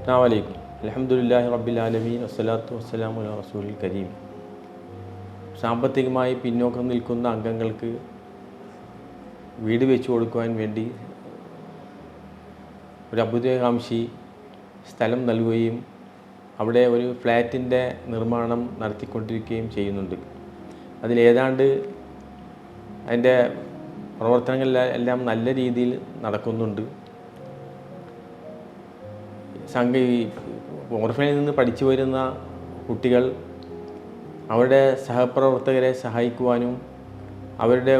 അസ്സലാമലൈക്കും. അൽഹംദുലില്ലാഹി റബ്ബിൽ ആലമീൻ വസ്സലാത്തു വസ്സലാമു അലാ റസൂലിൽ കരീം. സാമ്പത്തികമായി പിന്നോക്കം നിൽക്കുന്ന അംഗങ്ങൾക്ക് വീട് വെച്ചു കൊടുക്കുവാൻ വേണ്ടി ഒരു അഭ്യുദയകാംക്ഷി സ്ഥലം നൽകുകയും അവിടെ ഒരു ഫ്ലാറ്റിൻ്റെ നിർമ്മാണം നടത്തിക്കൊണ്ടിരിക്കുകയും ചെയ്യുന്നുണ്ട്. അതിലേതാണ്ട് അതിൻ്റെ പ്രവർത്തനങ്ങളെല്ലാം നല്ല രീതിയിൽ നടക്കുന്നുണ്ട്. ഓർഫനേജിൽ നിന്ന് പഠിച്ചു വരുന്ന കുട്ടികൾ അവരുടെ സഹപ്രവർത്തകരെ സഹായിക്കുവാനും അവരുടെ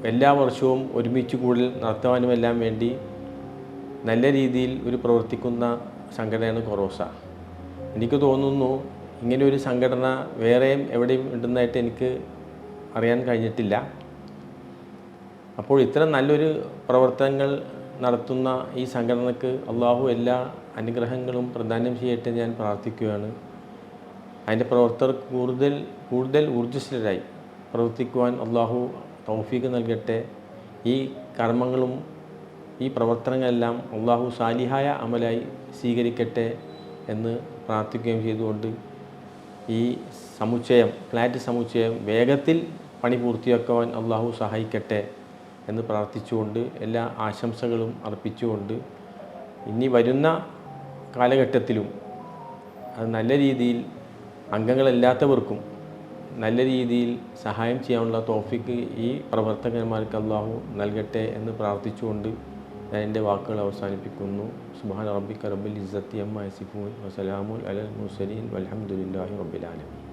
എല്ലാ വർഷവും ഒരുമിച്ച് കൂടൽ നടത്തുവാനുമെല്ലാം വേണ്ടി നല്ല രീതിയിൽ ഒരു പ്രവർത്തിക്കുന്ന സംഘടനയാണ് കൊറോസ. എനിക്ക് തോന്നുന്നു ഇങ്ങനെ ഒരു സംഘടന വേറെയും എവിടെയും ഉണ്ടെന്നായിട്ട് എനിക്ക് അറിയാൻ കഴിഞ്ഞിട്ടില്ല. അപ്പോൾ ഇത്തരം നല്ലൊരു പ്രവർത്തനങ്ങൾ നടത്തുന്ന ഈ സംഘടനയ്ക്ക് അള്ളാഹു എല്ലാ അനുഗ്രഹങ്ങളും പ്രദാനം ചെയ്യട്ടെ ഞാൻ പ്രാർത്ഥിക്കുകയാണ്. അതിൻ്റെ പ്രവർത്തകർ കൂടുതൽ ഊർജ്ജസ്വലരായി പ്രവർത്തിക്കുവാൻ അള്ളാഹു തൗഫീഖ് നൽകട്ടെ. ഈ കർമ്മങ്ങളും ഈ പ്രവർത്തനങ്ങളെല്ലാം അള്ളാഹു സാലിഹായ അമലായി സ്വീകരിക്കട്ടെ എന്ന് പ്രാർത്ഥിക്കുകയും ചെയ്തുകൊണ്ട് ഈ ഫ്ലാറ്റ് സമുച്ചയം വേഗത്തിൽ പണി പൂർത്തിയാക്കുവാൻ അള്ളാഹു സഹായിക്കട്ടെ എന്ന് പ്രാർത്ഥിച്ചുകൊണ്ട് എല്ലാ ആശംസകളും അർപ്പിച്ചുകൊണ്ട് ഇനി വരുന്ന കാലഘട്ടത്തിലും അത് നല്ല രീതിയിൽ അംഗങ്ങളല്ലാത്തവർക്കും നല്ല രീതിയിൽ സഹായം ചെയ്യാനുള്ള തൗഫീഖ് ഈ പ്രവർത്തകന്മാർക്ക് അള്ളാഹു നൽകട്ടെ എന്ന് പ്രാർത്ഥിച്ചുകൊണ്ട് ഞാൻ എൻ്റെ വാക്കുകൾ അവസാനിപ്പിക്കുന്നു. സുബ്ഹാന റബ്ബിക റബ്ബിൽ ഇസ്സത്തി അമ്മാ യസിഫൂൻ വസലാമുൻ അലൽ മുർസലീൻ വൽഹംദുലില്ലാഹി റബ്ബിൽ ആലമീൻ.